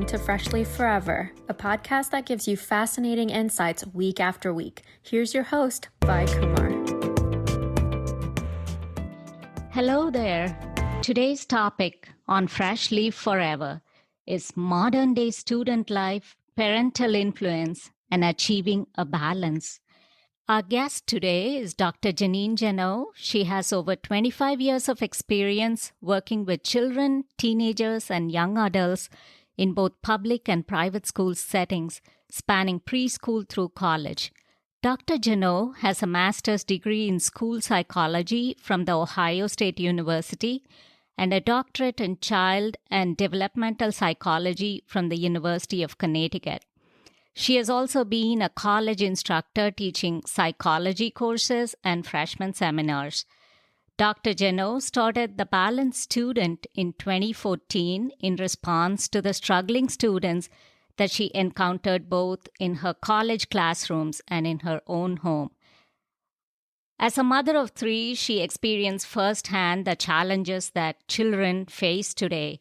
Welcome to Freshly Forever, a podcast that gives you fascinating insights week after week. Here's your host, Vai Kumar. Hello there. Today's topic on Freshly Forever is modern day student life, parental influence, and achieving a balance. Our guest today is Dr.Jeannine Jannot. She has over 25 years of experience working with children, teenagers, and young adults in both public and private school settings, spanning preschool through college. Dr. Jannot has a master's degree in school psychology from the Ohio State University and a doctorate in child and developmental psychology from the University of Connecticut. She has also been a college instructor teaching psychology courses and freshman seminars. Dr. Jannot started The Balanced Student in 2014 in response to the struggling students that she encountered both in her college classrooms and in her own home. As a mother of three, she experienced firsthand the challenges that children face today.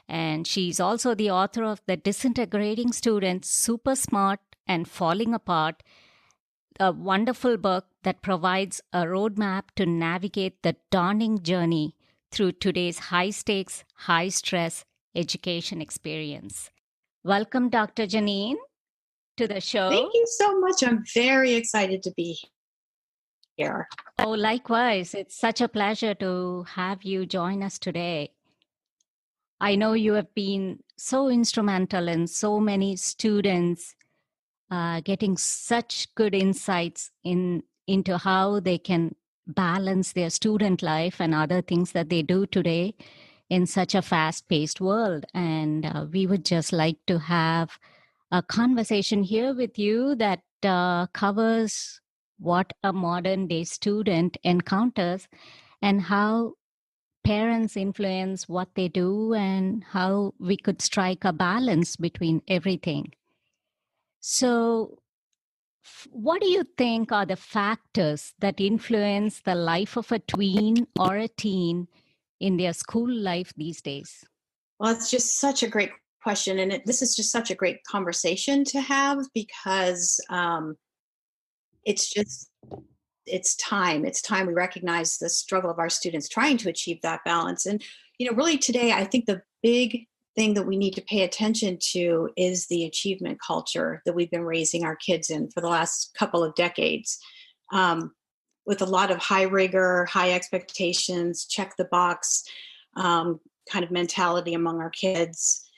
And she's also the author of The Disintegrating Student, Super Smart and Falling Apart, a wonderful book that provides a roadmap to navigate the daunting journey through today's high-stakes, high-stress education experience. Welcome, Dr. Jeannine, to the show. Thank you so much. I'm very excited to be here. Oh, likewise. It's such a pleasure to have you join us today. I know you have been so instrumental in so many students getting such good insights into how they can balance their student life and other things that they do today in such a fast-paced world. And we would just like to have a conversation here with you that covers what a modern-day student encounters and how parents influence what they do and how we could strike a balance between everything. So, what do you think are the factors that influence the life of a tween or a teen in their school life these days? Well, it's just such a great question. And this is just such a great conversation to have because it's time. It's time we recognize the struggle of our students trying to achieve that balance. And, really today, I think the big thing that we need to pay attention to is the achievement culture that we've been raising our kids in for the last couple of decades. With a lot of high rigor, high expectations, check the box kind of mentality among our kids.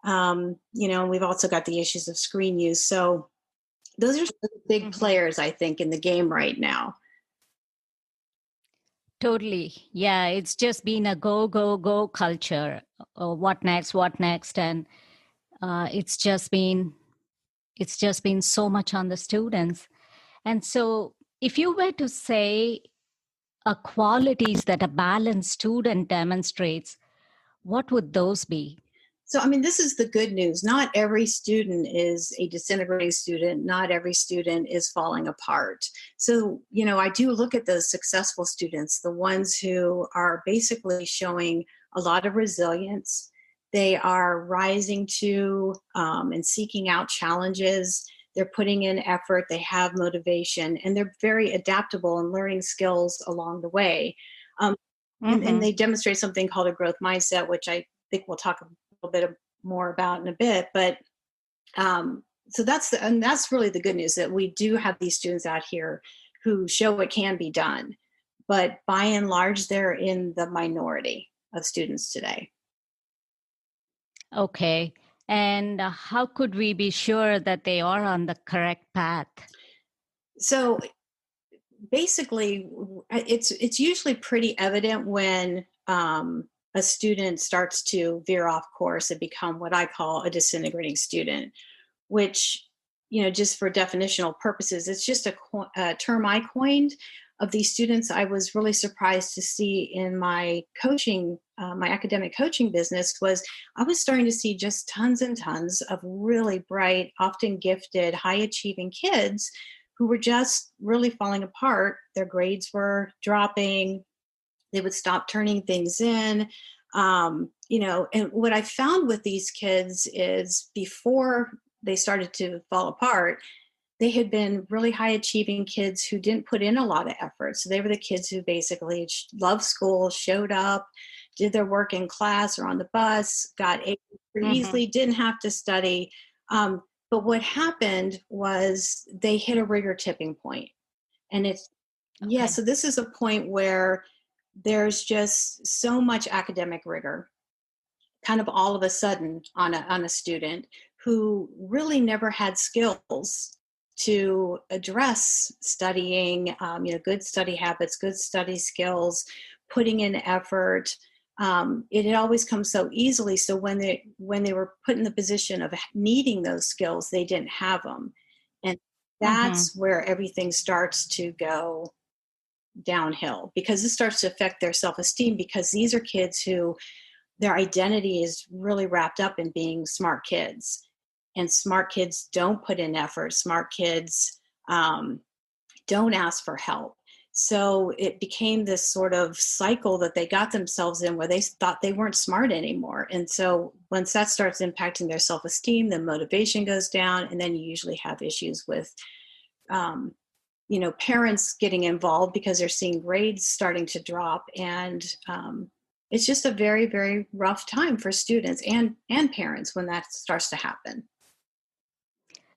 We've also got the issues of screen use. So those are the big players, I think, in the game right now. Totally. Yeah, it's just been a go, go, go culture. What next? And it's just been so much on the students. And so if you were to say qualities that a balanced student demonstrates, what would those be? So, this is the good news. Not every student is a disintegrating student. Not every student is falling apart. So, I do look at those successful students, the ones who are basically showing a lot of resilience. They are rising to and seeking out challenges. They're putting in effort. They have motivation, and they're very adaptable and learning skills along the way. And they demonstrate something called a growth mindset, which I think we'll talk a little bit more about in a bit, but so that's really the good news, that we do have these students out here who show it can be done, but by and large they're in the minority of students today. Okay, and how could we be sure that they are on the correct path? So basically it's usually pretty evident when a student starts to veer off course and become what I call a disintegrating student, which, just for definitional purposes, it's just a term I coined of these students. I was really surprised to see in my coaching, my academic coaching business, was I was starting to see just tons and tons of really bright, often gifted, high achieving kids who were just really falling apart. Their grades were dropping. They would stop turning things in. And what I found with these kids is before they started to fall apart, they had been really high achieving kids who didn't put in a lot of effort. So they were the kids who basically loved school, showed up, did their work in class or on the bus, got A's pretty easily, didn't have to study. But what happened was they hit a rigor tipping point. And so this is a point where there's just so much academic rigor kind of all of a sudden on a student who really never had skills to address studying, good study habits, good study skills, putting in effort. It had always come so easily. So when they were put in the position of needing those skills, they didn't have them. And that's where everything starts to go downhill, because this starts to affect their self-esteem, because these are kids who their identity is really wrapped up in being smart kids. And smart kids don't put in effort. Smart kids don't ask for help. So it became this sort of cycle that they got themselves in where they thought they weren't smart anymore. And so once that starts impacting their self-esteem, the motivation goes down, and then you usually have issues with, parents getting involved because they're seeing grades starting to drop. And it's just a very, very rough time for students and parents when that starts to happen.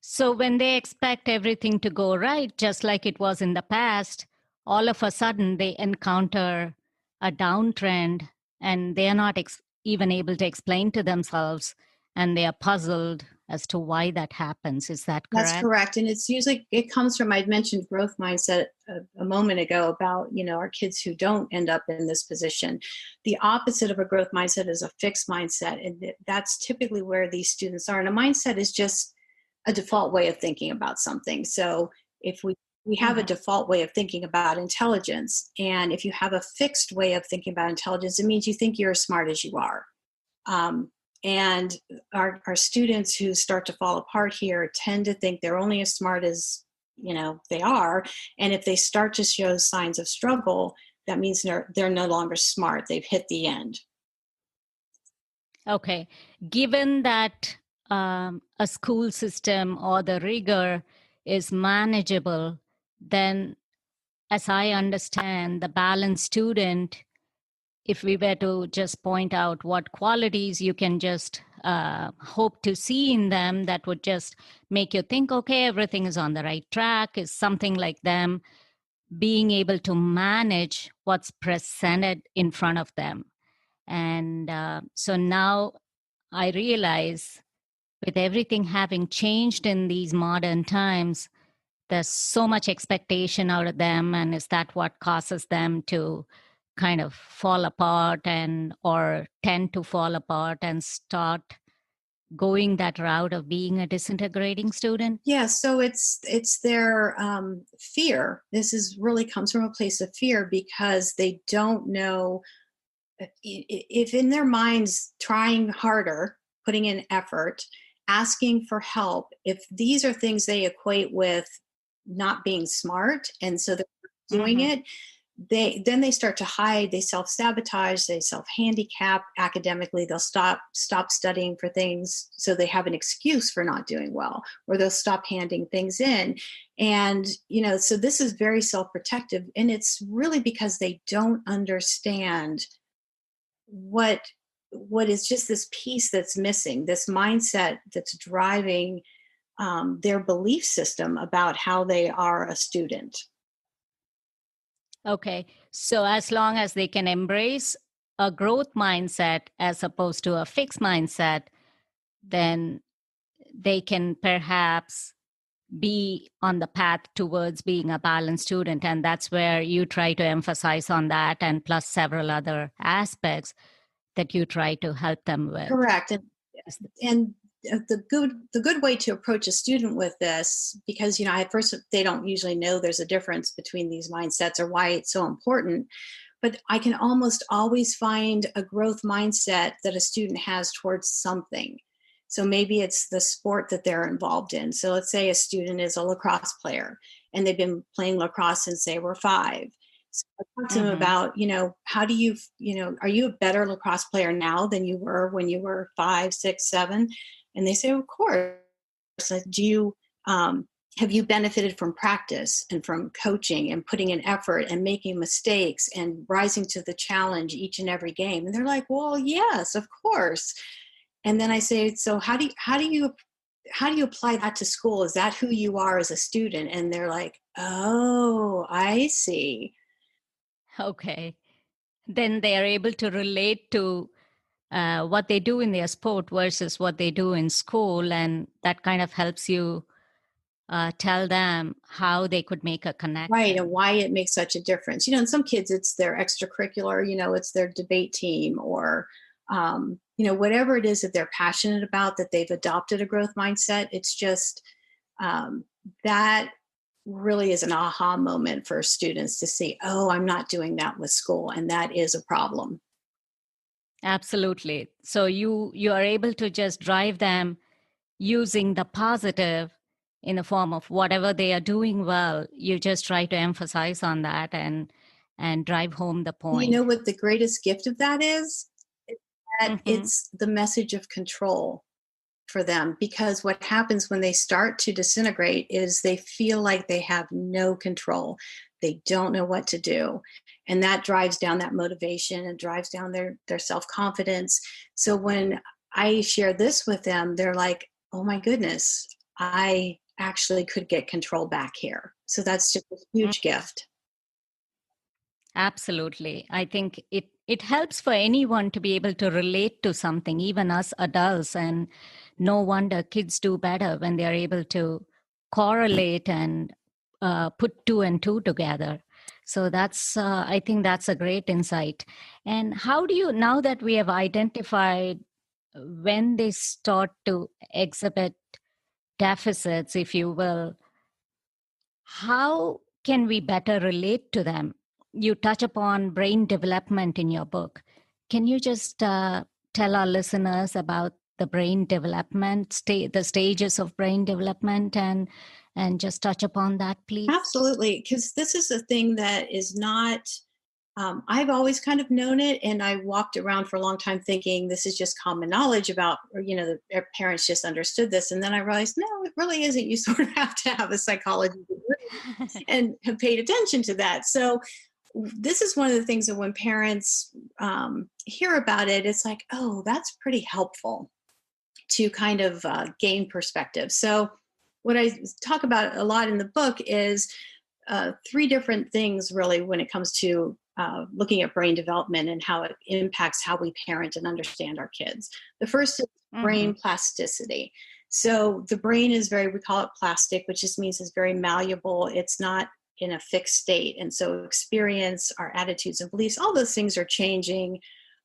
So when they expect everything to go right, just like it was in the past, all of a sudden they encounter a downtrend, and they are not even able to explain to themselves, and they are puzzled as to why that happens. Is that correct? That's correct. And it's usually, it comes from, I'd mentioned growth mindset a moment ago about, our kids who don't end up in this position. The opposite of a growth mindset is a fixed mindset. And that's typically where these students are. And a mindset is just a default way of thinking about something. So if we have a default way of thinking about intelligence, and if you have a fixed way of thinking about intelligence, it means you think you're as smart as you are. And our students who start to fall apart here tend to think they're only as smart as, they are. And if they start to show signs of struggle, that means they're no longer smart. They've hit the end. Okay. Given that a school system or the rigor is manageable, then as I understand, the balanced student, if we were to just point out what qualities you can just hope to see in them that would just make you think, okay, everything is on the right track, is something like them being able to manage what's presented in front of them. And so now I realize, with everything having changed in these modern times, there's so much expectation out of them. And is that what causes them to kind of fall apart or tend to fall apart and start going that route of being a disintegrating student? Yeah, so it's their fear. This is really comes from a place of fear, because they don't know if in their minds trying harder, putting in effort, asking for help, if these are things they equate with not being smart, and so they're doing it, they start to hide, they self-sabotage, they self-handicap academically. They'll stop studying for things so they have an excuse for not doing well, or they'll stop handing things in. And so this is very self-protective, and it's really because they don't understand what is just this piece that's missing, this mindset that's driving their belief system about how they are a student. Okay. So as long as they can embrace a growth mindset as opposed to a fixed mindset, then they can perhaps be on the path towards being a balanced student. And that's where you try to emphasize on that, and plus several other aspects that you try to help them with. Correct. And the good way to approach a student with this, because at first they don't usually know there's a difference between these mindsets or why it's so important, but I can almost always find a growth mindset that a student has towards something. So maybe it's the sport that they're involved in. So let's say a student is a lacrosse player, and they've been playing lacrosse since they were 5. So I talk to them about, how do you, are you a better lacrosse player now than you were when you were 5, 6, 7? And they say, of course. Like, have you benefited from practice and from coaching and putting in effort and making mistakes and rising to the challenge each and every game? And they're like, well, yes, of course. And then I say, so how do you apply that to school? Is that who you are as a student? And they're like, oh, I see. Okay. Then they are able to relate to what they do in their sport versus what they do in school. And that kind of helps you tell them how they could make a connection. Right, and why it makes such a difference. In some kids, it's their extracurricular, it's their debate team or, whatever it is that they're passionate about, that they've adopted a growth mindset. It's just that really is an aha moment for students to see, oh, I'm not doing that with school, and that is a problem. Absolutely. So you are able to just drive them using the positive in the form of whatever they are doing well. You just try to emphasize on that and drive home the point. You know what the greatest gift of that is? That it's the message of control for them, because what happens when they start to disintegrate is they feel like they have no control. They don't know what to do. And that drives down that motivation and drives down their self-confidence. So when I share this with them, they're like, oh my goodness, I actually could get control back here. So that's just a huge gift. Absolutely. I think it helps for anyone to be able to relate to something, even us adults. And no wonder kids do better when they're able to correlate and put 2 and 2 together. So that's, I think that's a great insight. And how do you, now that we have identified when they start to exhibit deficits, if you will, how can we better relate to them? You touch upon brain development in your book. Can you just tell our listeners about the brain development, the stages of brain development, and just touch upon that, please? Absolutely, because this is a thing that is not, I've always kind of known it, and I walked around for a long time thinking this is just common knowledge about, or, their parents just understood this. And then I realized, no, it really isn't. You sort of have to have a psychology degree and have paid attention to that. So this is one of the things that when parents hear about it, it's like, oh, that's pretty helpful to kind of gain perspective. So what I talk about a lot in the book is 3 different things really when it comes to looking at brain development and how it impacts how we parent and understand our kids. The first is brain plasticity. So the brain is we call it plastic, which just means it's very malleable. It's not in a fixed state. And so experience, our attitudes and beliefs, all those things are changing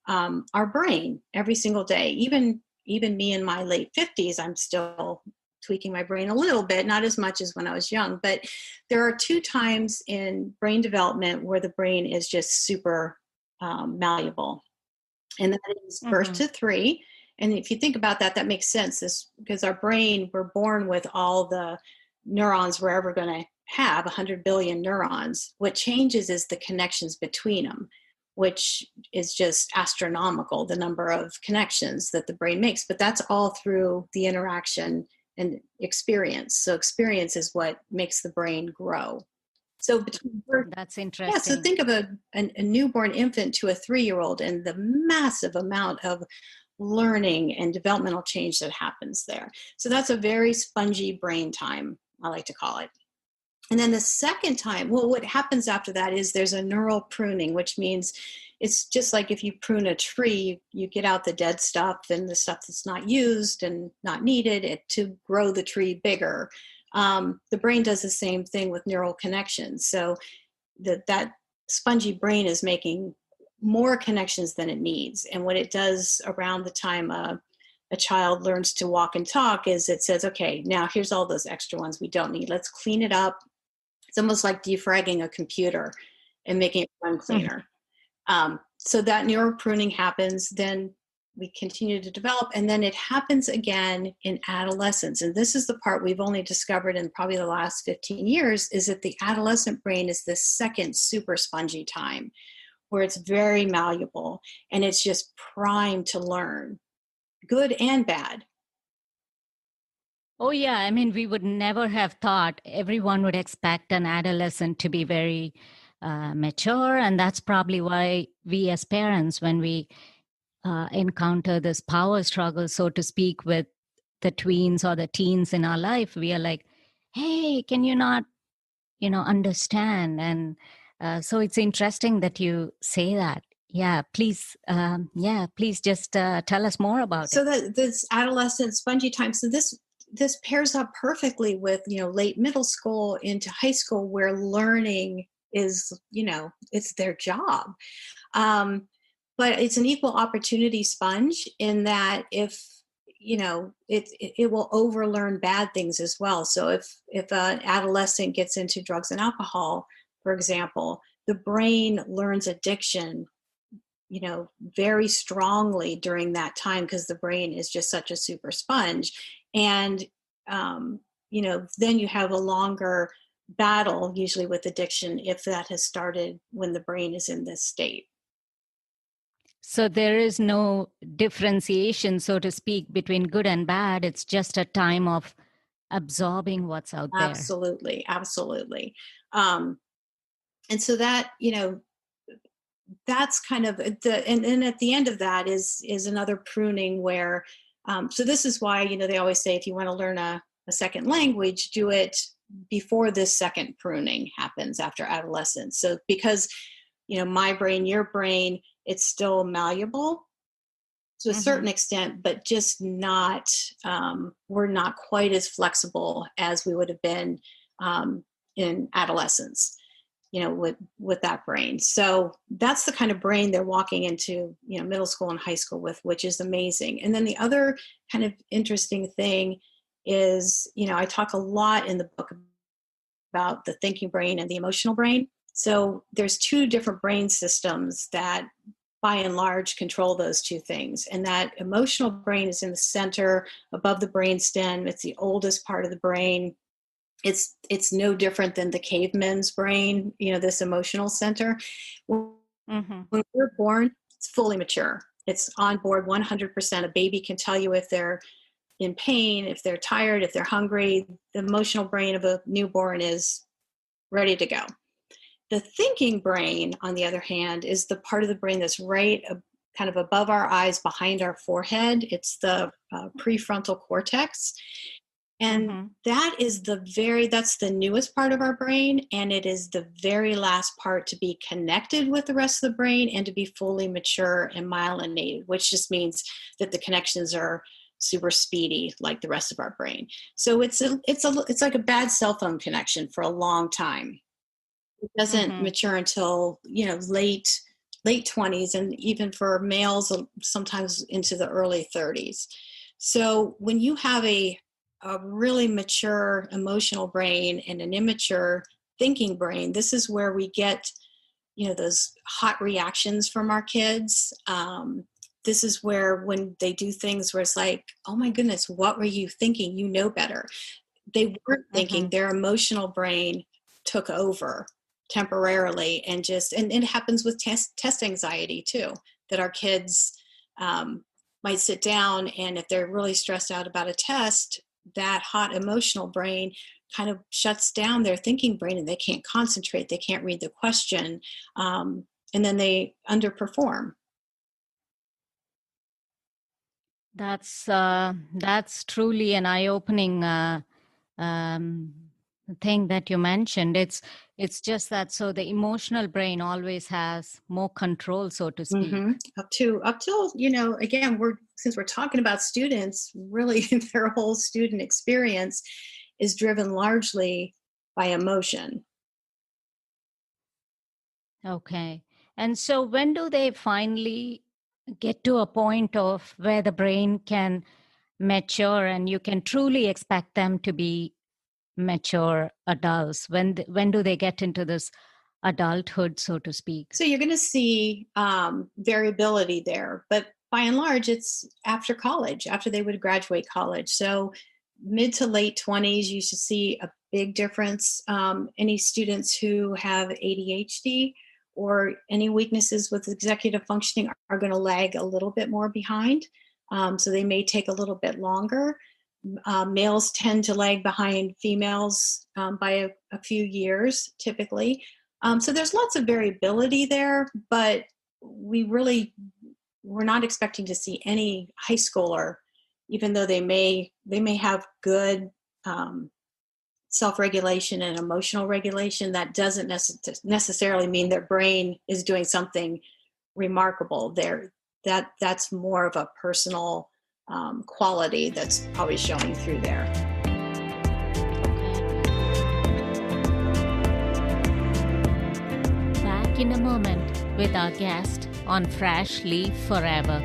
our brain every single day. Even me in my late 50s, I'm still tweaking my brain a little bit, not as much as when I was young, but there are 2 times in brain development where the brain is just super malleable. And that is birth to 3. And if you think about that, that makes sense. Because our brain, we're born with all the neurons we're ever going to have, 100 billion neurons. What changes is the connections between them, which is just astronomical, the number of connections that the brain makes. But that's all through the interaction and experience. So experience is what makes the brain grow. So between birth, that's interesting. Yeah, so think of a newborn infant to a 3-year-old and the massive amount of learning and developmental change that happens there. So that's a very spongy brain time, I like to call it. And then the second time, well, what happens after that is there's a neural pruning, which means it's just like if you prune a tree, you get out the dead stuff and the stuff that's not used and not needed to grow the tree bigger. The brain does the same thing with neural connections. So that spongy brain is making more connections than it needs. And what it does around the time a child learns to walk and talk is it says, okay, now here's all those extra ones we don't need. Let's clean it up. It's almost like defragging a computer and making it run cleaner. So that neural pruning happens. Then we continue to develop, and then it happens again in adolescence. And this is the part we've only discovered in probably the last 15 years, is that the adolescent brain is this second super spongy time where it's very malleable and it's just primed to learn, good and bad. Oh, yeah. I mean, we would never have thought everyone would expect an adolescent to be very mature. And that's probably why we as parents, when we encounter this power struggle, so to speak, with the tweens or the teens in our life, we are like, hey, can you not, understand? And so it's interesting that you say that. Yeah, please just tell us more about it. So that this adolescent spongy time, so this pairs up perfectly with, late middle school into high school, where learning is, it's their job. But it's an equal opportunity sponge in that if, it will overlearn bad things as well. So if an adolescent gets into drugs and alcohol, for example, the brain learns addiction, very strongly during that time, because the brain is just such a super sponge. And, then you have a longer battle usually with addiction if that has started when the brain is in this state. So there is no differentiation, so to speak, between good and bad. It's just a time of absorbing what's out there. Absolutely. And so that, that's kind of and at the end of that is another pruning where, so this is why, they always say, if you want to learn a second language, do it before this second pruning happens after adolescence. So because, my brain, your brain, it's still malleable to a certain extent, but just not, we're not quite as flexible as we would have been in adolescence, with that brain. So that's the kind of brain they're walking into, middle school and high school with, which is amazing. And then the other kind of interesting thing is, I talk a lot in the book about the thinking brain and the emotional brain. So there's two different brain systems that by and large control those two things. And that emotional brain is in the center above the brainstem. It's the oldest part of the brain. It's no different than the caveman's brain, this emotional center. When we're born, it's fully mature. It's on board 100%. A baby can tell you if they're in pain, if they're tired, if they're hungry. The emotional brain of a newborn is ready to go. The thinking brain, on the other hand, is the part of the brain that's right kind of above our eyes, behind our forehead. It's the prefrontal cortex. And that is that's the newest part of our brain. And it is the very last part to be connected with the rest of the brain and to be fully mature and myelinated, which just means that the connections are super speedy like the rest of our brain. So it's like a bad cell phone connection for a long time. It doesn't mature until, late 20s, and even for males, sometimes into the early 30s. So when you have a really mature emotional brain and an immature thinking brain, this is where we get, those hot reactions from our kids. This is where when they do things where it's like, oh my goodness, what were you thinking? You know better. They weren't thinking. Their emotional brain took over temporarily, and it happens with test anxiety too, that our kids might sit down, and if they're really stressed out about a test, that hot emotional brain kind of shuts down their thinking brain, and they can't concentrate, they can't read the question, and then they underperform. That's truly an eye-opening thing that you mentioned. It's just that, so the emotional brain always has more control, so to speak. Up till again, since we're talking about students, really their whole student experience is driven largely by emotion. Okay. And so when do they finally get to a point of where the brain can mature and you can truly expect them to be mature adults? When do they get into this adulthood, so to speak? So you're going to see variability there, but by and large, it's after college, after they would graduate college. So mid to late 20s, you should see a big difference. Any students who have ADHD or any weaknesses with executive functioning are going to lag a little bit more behind. So they may take a little bit longer. Males tend to lag behind females by a few years, typically. So there's lots of variability there, but we're not expecting to see any high schooler, even though they may have good self-regulation and emotional regulation. That doesn't necessarily mean their brain is doing something remarkable. That's more of a personal quality that's probably showing through there. Back in a moment with our guest on Fresh Leaf Forever.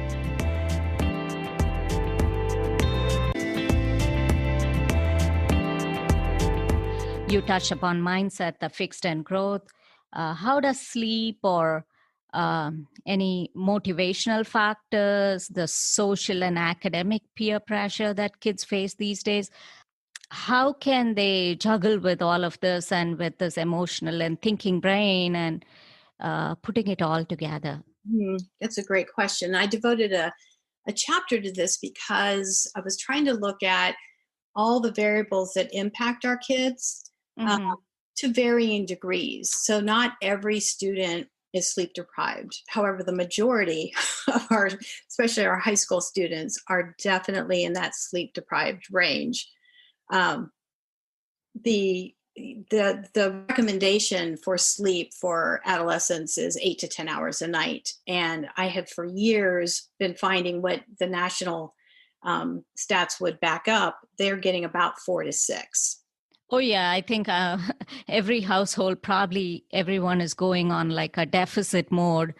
You touch upon mindset, the fixed and growth. How does sleep or any motivational factors, the social and academic peer pressure that kids face these days, how can they juggle with all of this and with this emotional and thinking brain and putting it all together? That's a great question. I devoted a chapter to this because I was trying to look at all the variables that impact our kids to varying degrees. So not every student is sleep deprived. However, the majority of especially our high school students, are definitely in that sleep deprived range. The recommendation for sleep for adolescents is 8 to 10 hours a night. And I have for years been finding what the national stats would back up. They're getting about 4 to 6. Oh, yeah. I think every household, probably everyone is going on like a deficit mode,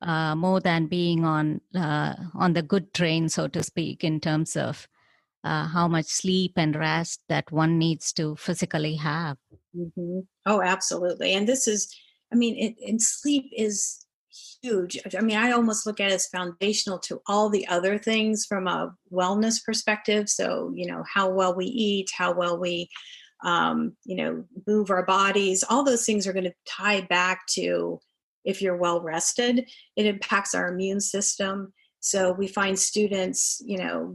more than being on the good train, so to speak, in terms of how much sleep and rest that one needs to physically have. Mm-hmm. Oh, absolutely. And this is, and sleep is huge. I mean, I almost look at it as foundational to all the other things from a wellness perspective. So, how well we eat, how well we move our bodies, all those things are going to tie back to if you're well rested. It impacts our immune system. So we find students,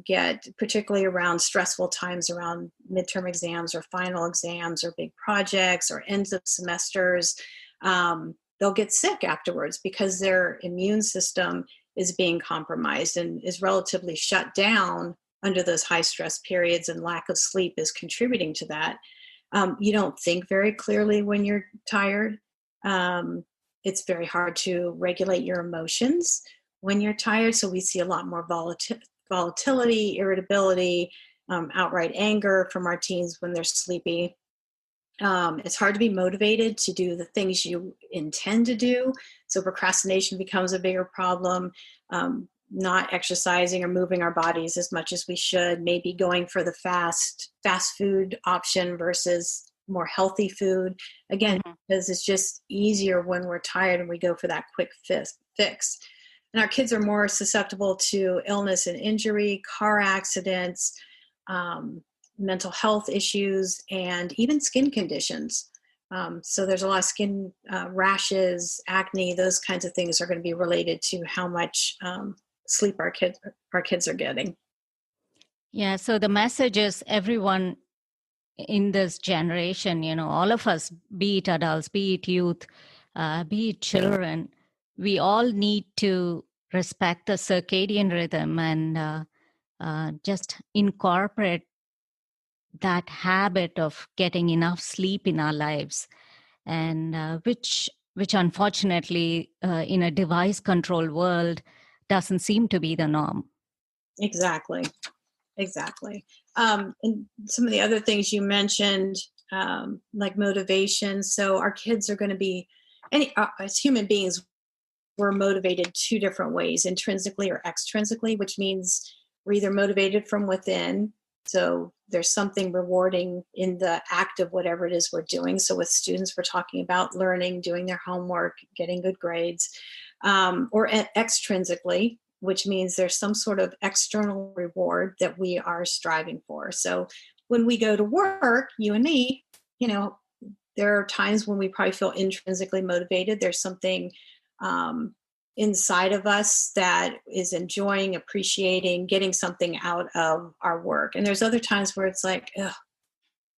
get particularly around stressful times around midterm exams or final exams or big projects or ends of semesters. They'll get sick afterwards because their immune system is being compromised and is relatively shut down under those high stress periods, and lack of sleep is contributing to that. You don't think very clearly when you're tired. It's very hard to regulate your emotions when you're tired. So we see a lot more volatility, irritability, outright anger from our teens when they're sleepy. It's hard to be motivated to do the things you intend to do. So procrastination becomes a bigger problem. Not exercising or moving our bodies as much as we should, maybe going for the fast food option versus more healthy food. Again, because it's just easier when we're tired and we go for that quick fix. And our kids are more susceptible to illness and injury, car accidents, mental health issues, and even skin conditions. So there's a lot of skin rashes, acne, those kinds of things are going to be related to how much sleep our kids are getting. Yeah, so the message is everyone in this generation, all of us, be it adults, be it youth, be it children, we all need to respect the circadian rhythm and just incorporate that habit of getting enough sleep in our lives, and which unfortunately in a device controlled world doesn't seem to be the norm. Exactly. And some of the other things you mentioned, like motivation. So our kids are going to be, as human beings, we're motivated 2 different ways, intrinsically or extrinsically, which means we're either motivated from within. So there's something rewarding in the act of whatever it is we're doing. So with students, we're talking about learning, doing their homework, getting good grades, or extrinsically, which means there's some sort of external reward that we are striving for. So when we go to work, you and me, there are times when we probably feel intrinsically motivated. There's something inside of us that is enjoying, appreciating, getting something out of our work. And there's other times where it's like, ugh,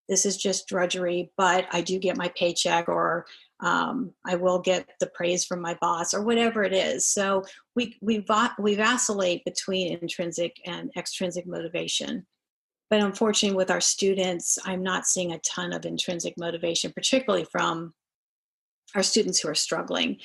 this is just drudgery, but I do get my paycheck, or I will get the praise from my boss, or whatever it is. So we vacillate between intrinsic and extrinsic motivation. But unfortunately, with our students, I'm not seeing a ton of intrinsic motivation, particularly from our students who are struggling.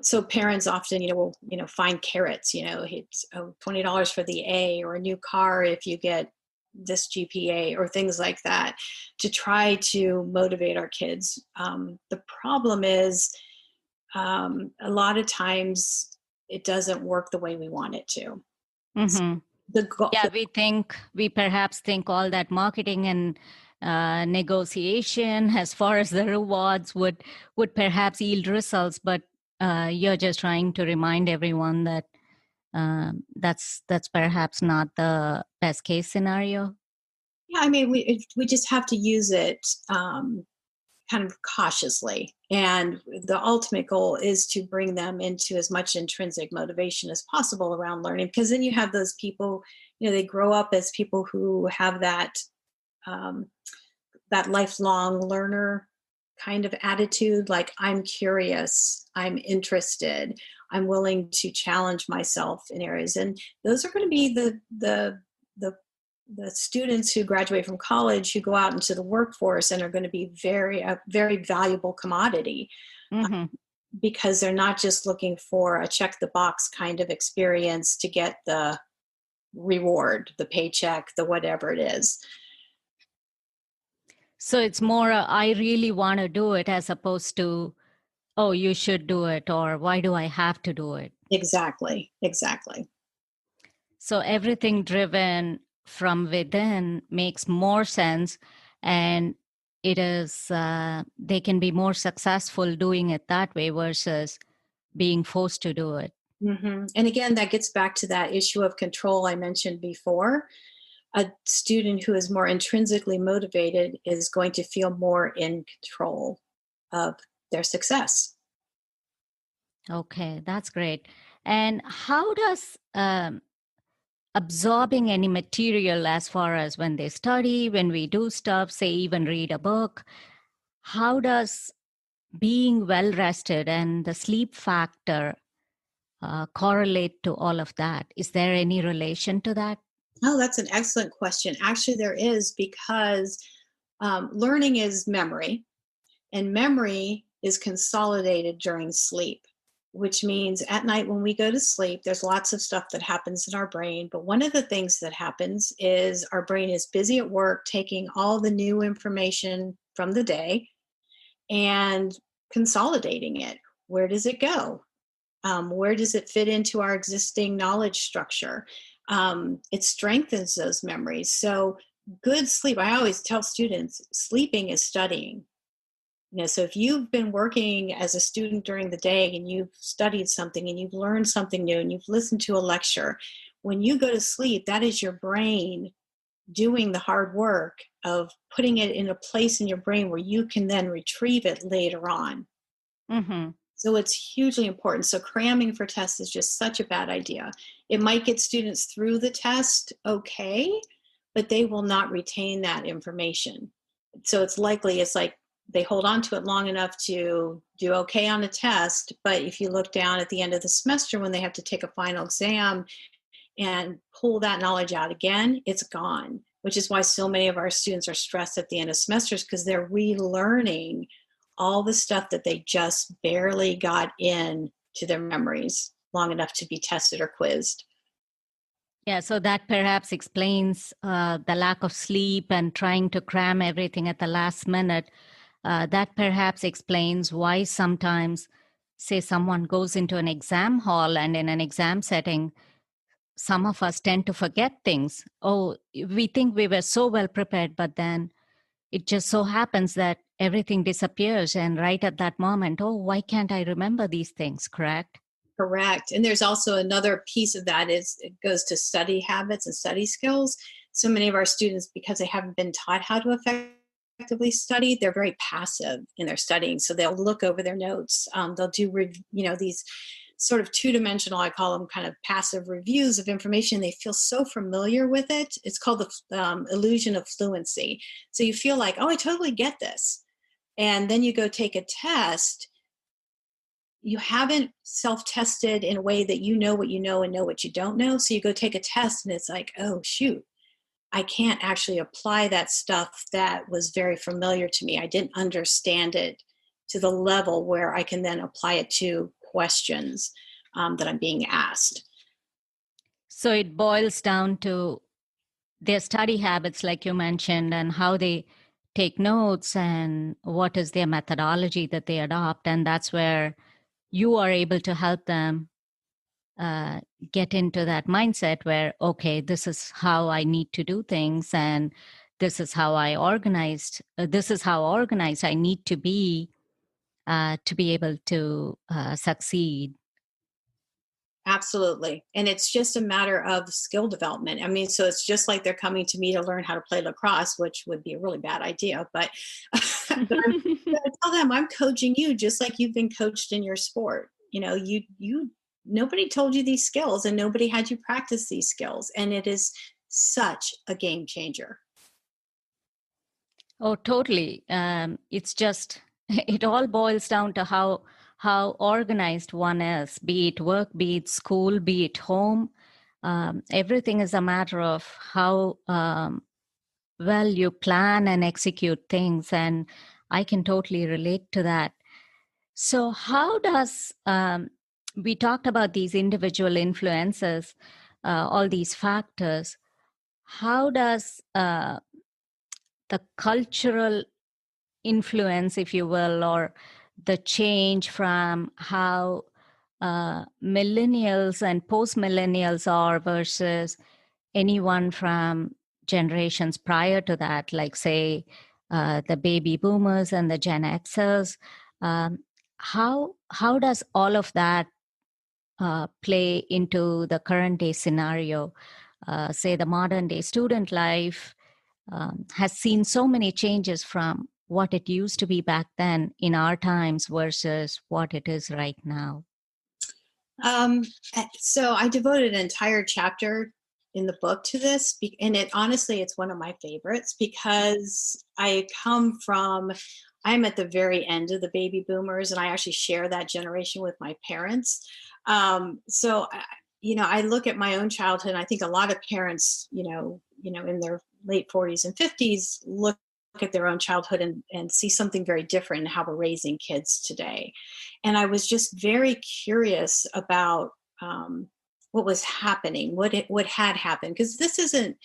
So parents often, will, find carrots. It's $20 for the A, or a new car if you get this GPA, or things like that, to try to motivate our kids. The problem is, a lot of times it doesn't work the way we want it to. Mm-hmm. We perhaps think all that marketing and negotiation as far as the rewards would perhaps yield results, but you're just trying to remind everyone that that's perhaps not the best case scenario. Yeah, I mean, we just have to use it kind of cautiously. And the ultimate goal is to bring them into as much intrinsic motivation as possible around learning, because then you have those people, they grow up as people who have that lifelong learner kind of attitude, like, I'm curious, I'm interested, I'm willing to challenge myself in areas. And those are going to be the students who graduate from college, who go out into the workforce and are going to be a very valuable commodity, mm-hmm. Because they're not just looking for a check the box kind of experience to get the reward, the paycheck, the whatever it is. So it's more, I really want to do it, as opposed to, oh, you should do it, or why do I have to do it? Exactly. So everything driven from within makes more sense, and it is they can be more successful doing it that way versus being forced to do it. Mm-hmm. And again, that gets back to that issue of control I mentioned before. A student who is more intrinsically motivated is going to feel more in control of their success. Okay, that's great. And how does absorbing any material, as far as when they study, when we do stuff, say even read a book, how does being well rested and the sleep factor correlate to all of that? Is there any relation to that? Oh, that's an excellent question. Actually, there is, because learning is memory, and memory is consolidated during sleep, which means at night when we go to sleep, there's lots of stuff that happens in our brain. But one of the things that happens is our brain is busy at work taking all the new information from the day and consolidating it. Where does it go? Where does it fit into our existing knowledge structure? It strengthens those memories. So good sleep, I always tell students, sleeping is studying. So if you've been working as a student during the day and you've studied something and you've learned something new and you've listened to a lecture, when you go to sleep, that is your brain doing the hard work of putting it in a place in your brain where you can then retrieve it later on. Mm-hmm. So it's hugely important. So cramming for tests is just such a bad idea. It might get students through the test okay, but they will not retain that information. So it's like they hold on to it long enough to do okay on a test, but if you look down at the end of the semester when they have to take a final exam and pull that knowledge out again, it's gone, which is why so many of our students are stressed at the end of semesters, because they're relearning all the stuff that they just barely got in to their memories long enough to be tested or quizzed. Yeah, so that perhaps explains the lack of sleep and trying to cram everything at the last minute. That perhaps explains why sometimes, say, someone goes into an exam hall and in an exam setting, some of us tend to forget things. Oh, we think we were so well prepared, but then it just so happens that everything disappears. And right at that moment, oh, why can't I remember these things, correct? Correct. And there's also another piece of that is it goes to study habits and study skills. So many of our students, because they haven't been taught how to effectively study, they're very passive in their studying. So they'll look over their notes. They'll do, these sort of two-dimensional, I call them kind of passive reviews of information. They feel so familiar with it. It's called the illusion of fluency. So you feel like, oh, I totally get this. And then you go take a test. You haven't self-tested in a way that you know what you know and know what you don't know. So you go take a test and it's like, oh, shoot, I can't actually apply that stuff that was very familiar to me. I didn't understand it to the level where I can then apply it to questions that I'm being asked. So it boils down to their study habits, like you mentioned, and how they take notes and what is their methodology that they adopt. And that's where you are able to help them get into that mindset where, okay, this is how I need to do things. And this is how this is how organized I need to be able to succeed. Absolutely. And it's just a matter of skill development. I mean, so it's just like they're coming to me to learn how to play lacrosse, which would be a really bad idea. But, but I'm going to tell them I'm coaching you just like you've been coached in your sport. Nobody told you these skills and nobody had you practice these skills. And it is such a game changer. Oh, totally. It's just, it all boils down to how organized one is, be it work, be it school, be it home. Everything is a matter of how well you plan and execute things. And I can totally relate to that. So how does, we talked about these individual influences, all these factors. How does the cultural influence, if you will, or the change from how millennials and post-millennials are versus anyone from generations prior to that, like say the baby boomers and the Gen Xers, how does all of that play into the current day scenario? Say the modern day student life has seen so many changes from what it used to be back then in our times versus what it is right now. So I devoted an entire chapter in the book to this, and it's one of my favorites because I'm at the very end of the baby boomers, and I actually share that generation with my parents. So I look at my own childhood, and I think a lot of parents, in their late 40s and 50s, look at their own childhood and see something very different in how we're raising kids today. And I was just very curious about what was happening, what had happened, because this didn't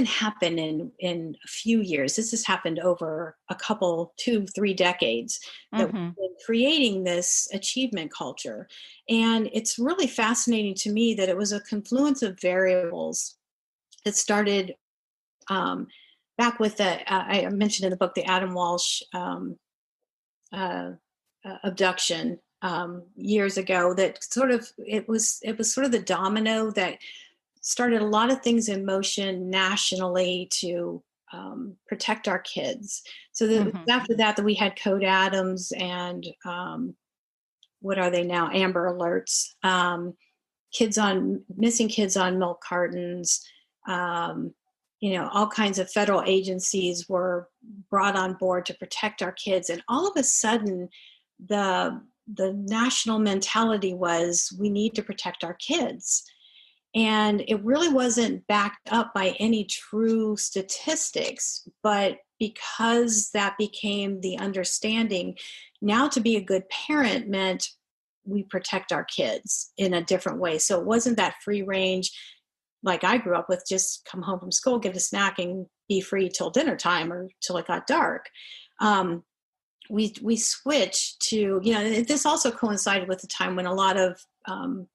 happen in a few years. This has happened over a couple, 2-3 decades that we've been creating this achievement culture. And it's really fascinating to me that it was a confluence of variables that started back with I mentioned in the book, the Adam Walsh abduction years ago, that it was sort of the domino that started a lot of things in motion nationally to protect our kids. So after that we had Code Adams and what are they now? Amber Alerts, missing kids on milk cartons. All kinds of federal agencies were brought on board to protect our kids. And all of a sudden, the national mentality was, we need to protect our kids. And it really wasn't backed up by any true statistics, but because that became the understanding, now to be a good parent meant we protect our kids in a different way. So it wasn't that free range like I grew up with, just come home from school, get a snack, and be free till dinner time or till it got dark. We switched to, this also coincided with the time when a lot of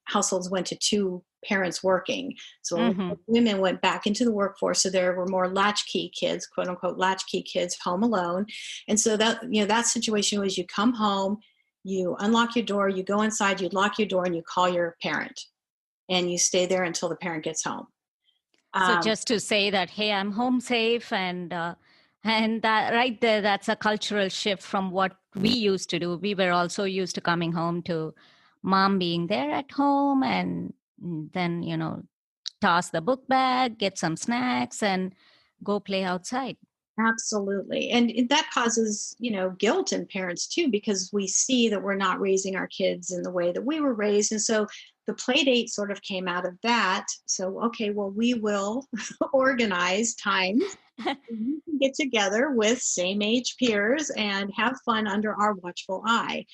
households went to 2 parents working. So women went back into the workforce. So there were more latchkey kids, quote unquote, latchkey kids home alone. And so that situation was, you come home, you unlock your door, you go inside, you lock your door, and you call your parent, and you stay there until the parent gets home. So just to say that, hey, I'm home safe, and that right there, that's a cultural shift from what we used to do. We were also used to coming home to mom being there at home, and then, toss the book bag, get some snacks, and go play outside. Absolutely. And that causes, guilt in parents too, because we see that we're not raising our kids in the way that we were raised. And so the play date sort of came out of that. So, okay, well, we will organize times. We can get together with same age peers and have fun under our watchful eye.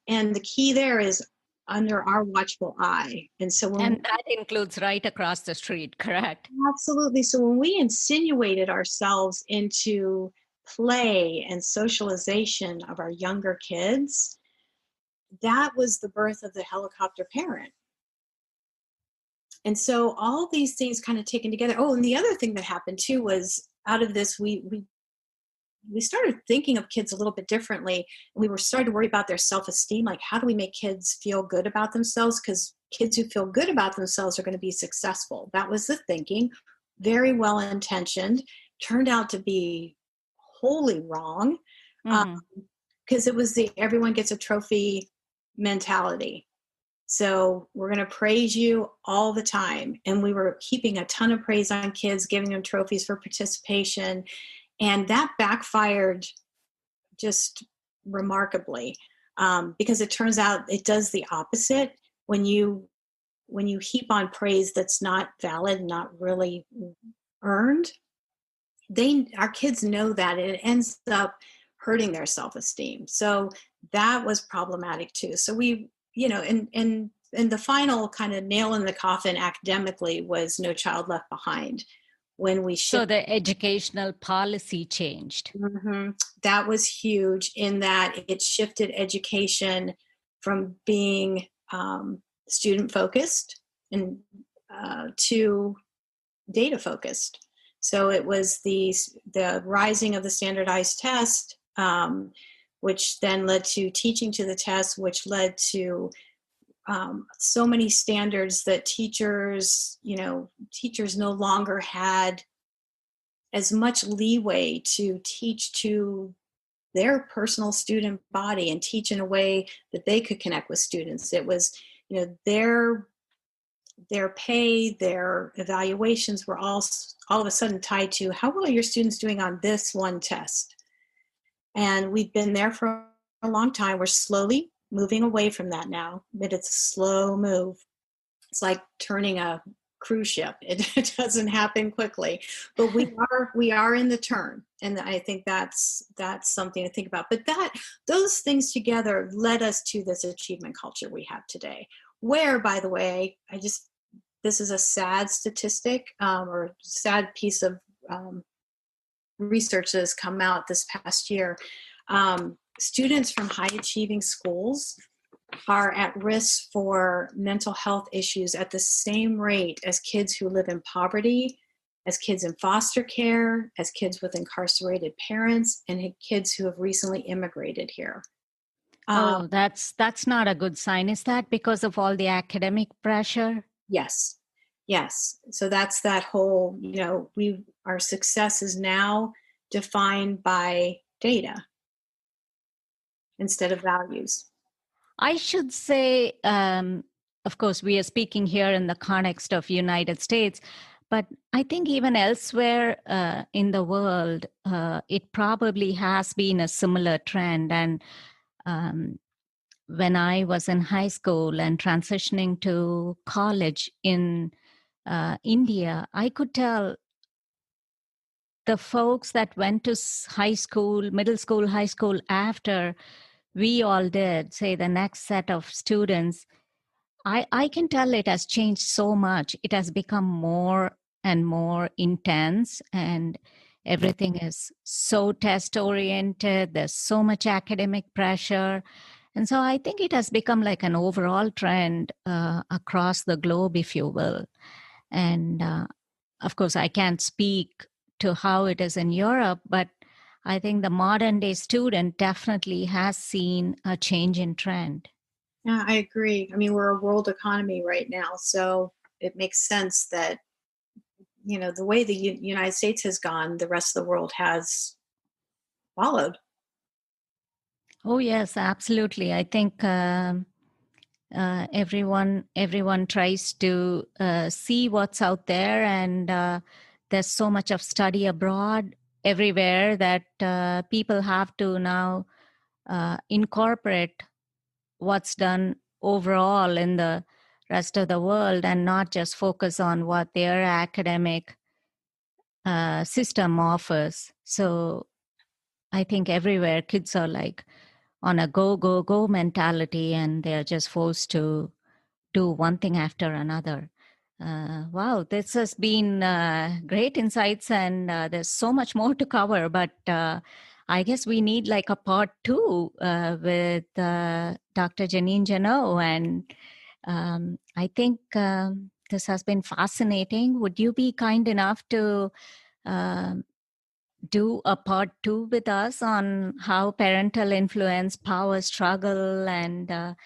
And the key there is under our watchful eye. And so and that includes right across the street, correct? Absolutely. So when we insinuated ourselves into play and socialization of our younger kids, that was the birth of the helicopter parent. And so all these things kind of taken together. Oh, and the other thing that happened too was out of this, we started thinking of kids a little bit differently. We were starting to worry about their self-esteem. Like, how do we make kids feel good about themselves? Because kids who feel good about themselves are going to be successful. That was the thinking. Very well intentioned. Turned out to be wholly wrong. Because it was the everyone gets a trophy mentality. So we're going to praise you all the time. And we were heaping a ton of praise on kids, giving them trophies for participation. And that backfired just remarkably, because it turns out it does the opposite. When you heap on praise that's not valid, not really earned, our kids know that, and it ends up hurting their self-esteem. So that was problematic too. So we, and the final kind of nail in the coffin academically was No Child Left Behind. So the educational policy changed. Mm-hmm. That was huge in that it shifted education from being student focused and to data focused. So it was the rising of the standardized test, which then led to teaching to the test, which led to so many standards that teachers no longer had as much leeway to teach to their personal student body and teach in a way that they could connect with students. It was, their pay, their evaluations were all of a sudden tied to how well are your students doing on this one test. And we've been there for a long time. We're slowly moving away from that now, but it's a slow move. It's like turning a cruise ship. It doesn't happen quickly, but we are in the turn. And I think that's something to think about. But those things together led us to this achievement culture we have today, where, by the way, this is a sad statistic, or sad piece of research that has come out this past year. Students from high achieving schools are at risk for mental health issues at the same rate as kids who live in poverty, as kids in foster care, as kids with incarcerated parents, and kids who have recently immigrated here. That's not a good sign. Is that because of all the academic pressure? Yes. So that's that whole, our success is now defined by data instead of values. I should say, of course, we are speaking here in the context of United States, but I think even elsewhere in the world, it probably has been a similar trend. And when I was in high school and transitioning to college in India, I could tell the folks that went to high school, middle school, high school after we all did, say the next set of students, I can tell it has changed so much. It has become more and more intense, and everything is so test oriented. There's so much academic pressure. And so I think it has become like an overall trend across the globe, if you will. And of course, I can't speak to how it is in Europe, but I think the modern day student definitely has seen a change in trend. Yeah, I agree. I mean, we're a world economy right now, so it makes sense that, the way the United States has gone, the rest of the world has followed. Oh, yes, absolutely. I think everyone tries to see what's out there, and there's so much of study abroad everywhere that people have to now incorporate what's done overall in the rest of the world and not just focus on what their academic system offers. So I think everywhere kids are like on a go, go, go mentality, and they're just forced to do one thing after another. Wow, this has been great insights, and there's so much more to cover. But I guess we need like a part two with Dr. Jeannine Jannot, and I think this has been fascinating. Would you be kind enough to um do a part two with us on how parental influence, power struggle, and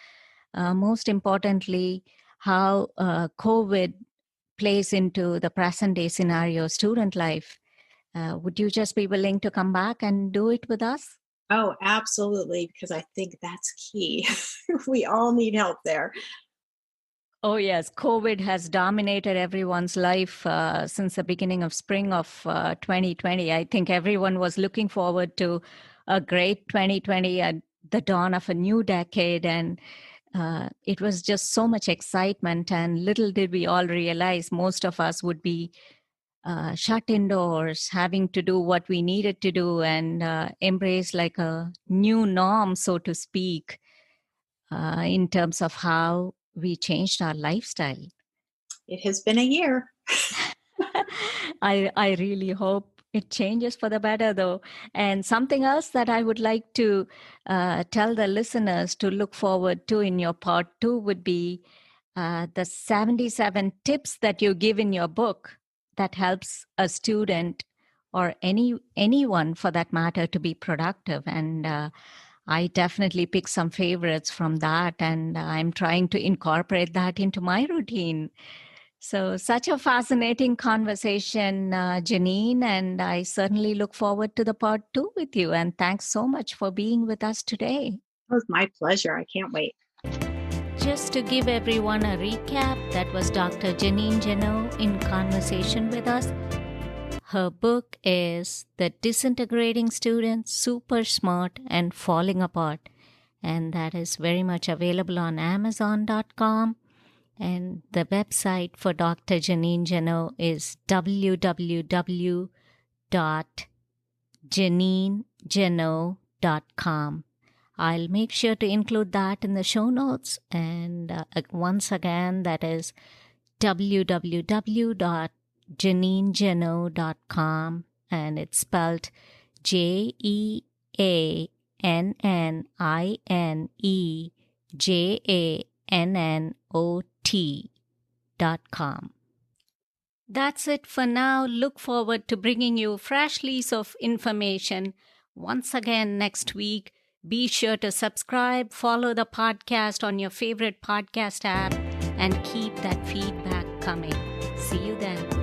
most importantly, how COVID plays into the present day scenario student life? Would you just be willing to come back and do it with us? Oh, absolutely, because I think that's key. We all need help there. Oh, yes. COVID has dominated everyone's life since the beginning of spring of 2020. I think everyone was looking forward to a great 2020 at the dawn of a new decade. And it was just so much excitement. And little did we all realize most of us would be shut indoors, having to do what we needed to do and embrace like a new norm, so to speak, in terms of how we changed our lifestyle. It has been a year. I really hope it changes for the better, though. And something else that I would like to tell the listeners to look forward to in your part two would be the 77 tips that you give in your book that helps a student or anyone for that matter to be productive. And I definitely pick some favorites from that, and I'm trying to incorporate that into my routine. So, such a fascinating conversation, Jeannine, and I certainly look forward to the part two with you. And thanks so much for being with us today. It was my pleasure. I can't wait. Just to give everyone a recap, that was Dr. Jeannine Jannot in conversation with us. Her book is The Disintegrating Student, Super Smart and Falling Apart. And that is very much available on Amazon.com. And the website for Dr. Jeannine Jannot is www.JannineJannot.com. I'll make sure to include that in the show notes. And once again, that is www.JannineJannot.com. And it's spelled JEANNEJANNOT.com. That's it for now. Look forward to bringing you fresh leads of information once again next week. Be sure to subscribe, follow the podcast on your favorite podcast app, and keep that feedback coming. See you then.